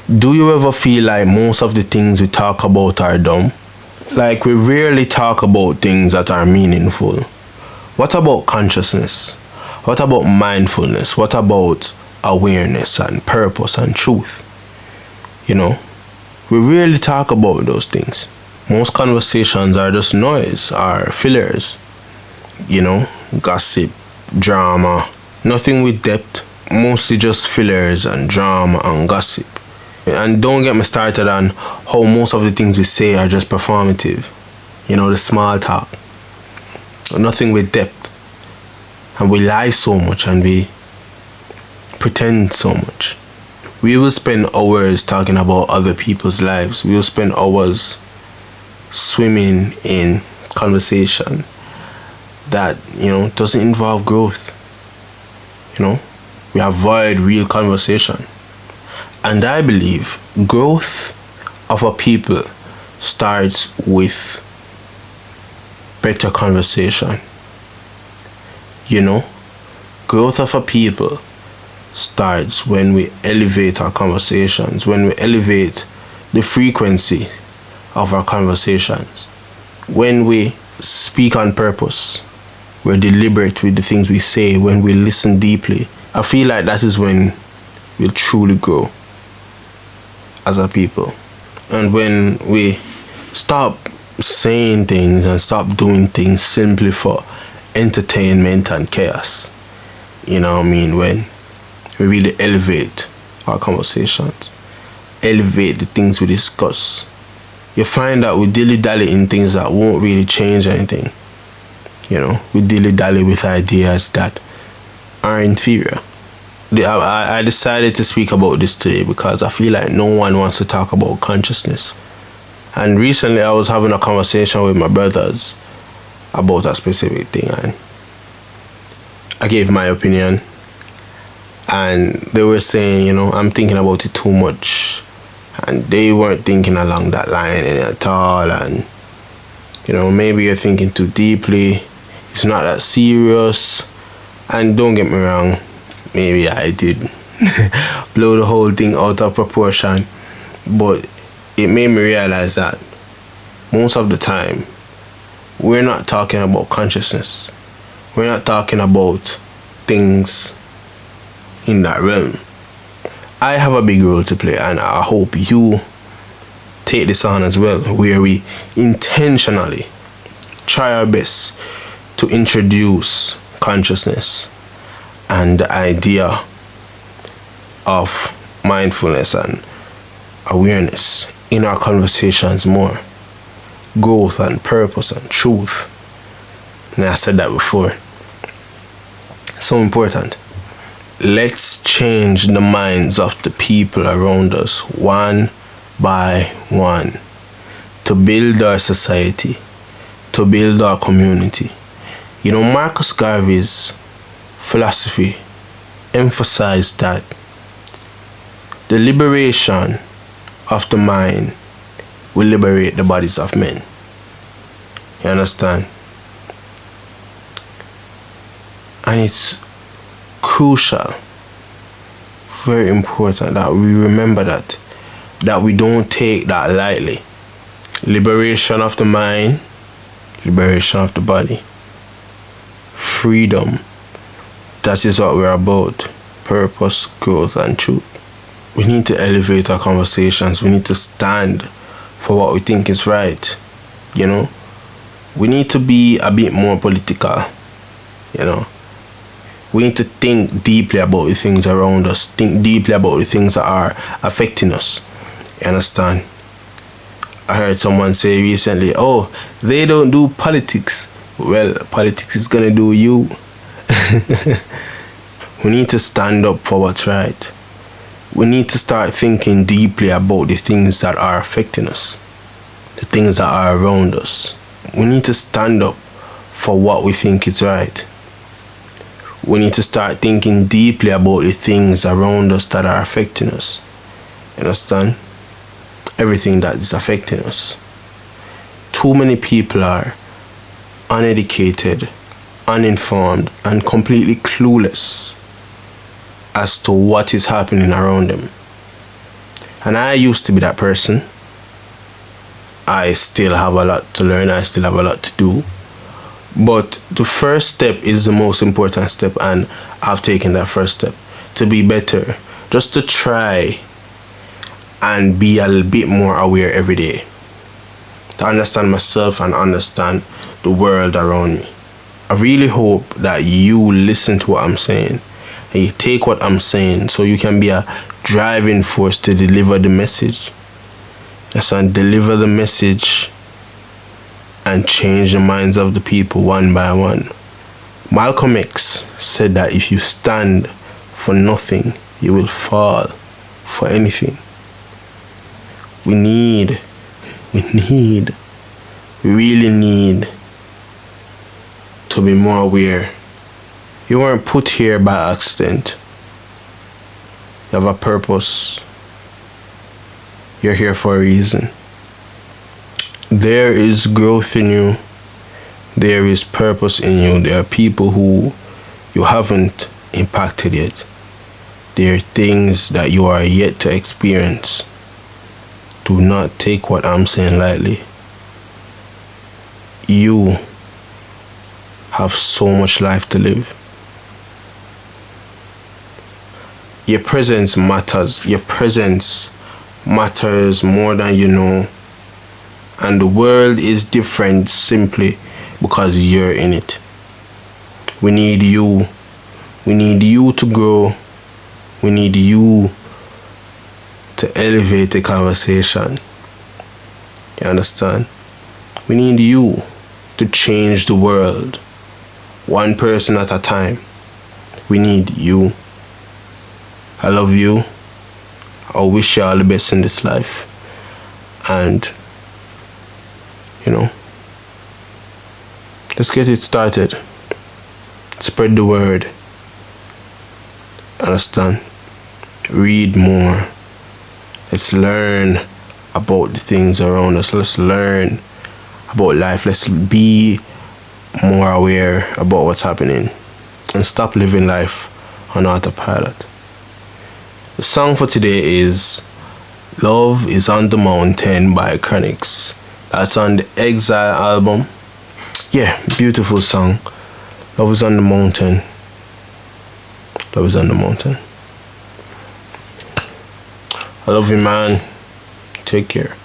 Do you ever feel like most of the things we talk about are dumb? Like we rarely talk about things that are meaningful. What about consciousness? What about mindfulness? What about awareness and purpose and truth? You know, we rarely talk about those things. Most conversations are just noise or fillers. You know, gossip, drama, nothing with depth. Mostly just fillers and drama and gossip. And don't get me started on how most of the things we say are just performative. You know, the small talk. Nothing with depth. And we lie so much and we pretend so much. We will spend hours talking about other people's lives. We will spend hours swimming in conversation that, you know, doesn't involve growth. You know, we avoid real conversation. And I believe growth of a people starts with better conversation. You know, growth of a people starts when we elevate our conversations, when we elevate the frequency of our conversations, when we speak on purpose, we're deliberate with the things we say, when we listen deeply. I feel like that is when we'll truly grow as a people. And when we stop saying things and stop doing things simply for entertainment and chaos, you know what I mean, when we really elevate our conversations, elevate the things we discuss, you find that we dilly-dally in things that won't really change anything. You know, we dilly-dally with ideas that are inferior. I decided to speak about this today because I feel like no one wants to talk about consciousness. And recently I was having a conversation with my brothers about a specific thing, and I gave my opinion, and they were saying, you know, I'm thinking about it too much, and they weren't thinking along that line at all. And, you know, maybe you're thinking too deeply, it's not that serious. And don't get me wrong, maybe I did blow the whole thing out of proportion, but it made me realize that most of the time we're not talking about consciousness. We're not talking about things in that realm. I have a big role to play, and I hope you take this on as well, where we intentionally try our best to introduce consciousness and the idea of mindfulness and awareness in our conversations more. Growth and purpose and truth. And I said that before. So important. Let's change the minds of the people around us one by one to build our society, to build our community. You know, Marcus Garvey's philosophy emphasized that the liberation of the mind will liberate the bodies of men. You understand? And it's crucial, very important that we remember that we don't take that lightly. Liberation of the mind, liberation of the body, freedom. That is what we're about. Purpose, growth, and truth. We need to elevate our conversations. We need to stand for what we think is right. You know, we need to be a bit more political. You know, we need to think deeply about the things around us. Think deeply about the things that are affecting us. You understand? I heard someone say recently, oh, they don't do politics. Well, politics is gonna do you. We need to stand up for what's right. We need to start thinking deeply about the things that are affecting us, the things that are around us. We need to stand up for what we think is right. We need to start thinking deeply about the things around us that are affecting us. You understand? Everything that is affecting us. Too many people are uneducated, uninformed, and completely clueless as to what is happening around them. And I used to be that person. I still have a lot to learn. I still have a lot to do. But the first step is the most important step, and I've taken that first step to be better. Just to try and be a little bit more aware every day. To understand myself and understand the world around me. I really hope that you listen to what I'm saying and you take what I'm saying so you can be a driving force to deliver the message. Yes, and deliver the message and change the minds of the people one by one. Malcolm X said that if you stand for nothing, you will fall for anything. We really need to be more aware. You weren't put here by accident. You have a purpose. You're here for a reason. There is growth in you. There is purpose in you. There are people who you haven't impacted yet. There are things that you are yet to experience. Do not take what I'm saying lightly. You have so much life to live. Your presence matters. Your presence matters more than you know. And the world is different simply because you're in it. We need you. We need you to grow. We need you to elevate the conversation. You understand? We need you to change the world. One person at a time. We need you. I love you. I wish you all the best in this life. And let's get it started. Spread the word. Understand? Read more. Let's learn about the things around us. Let's learn about life. Let's be more aware about what's happening and stop living life on autopilot. The song for today is Love is on the Mountain by Chronixx. That's on the Exile album. Yeah, beautiful song. Love is on the mountain. Love is on the mountain. I love you, man. Take care.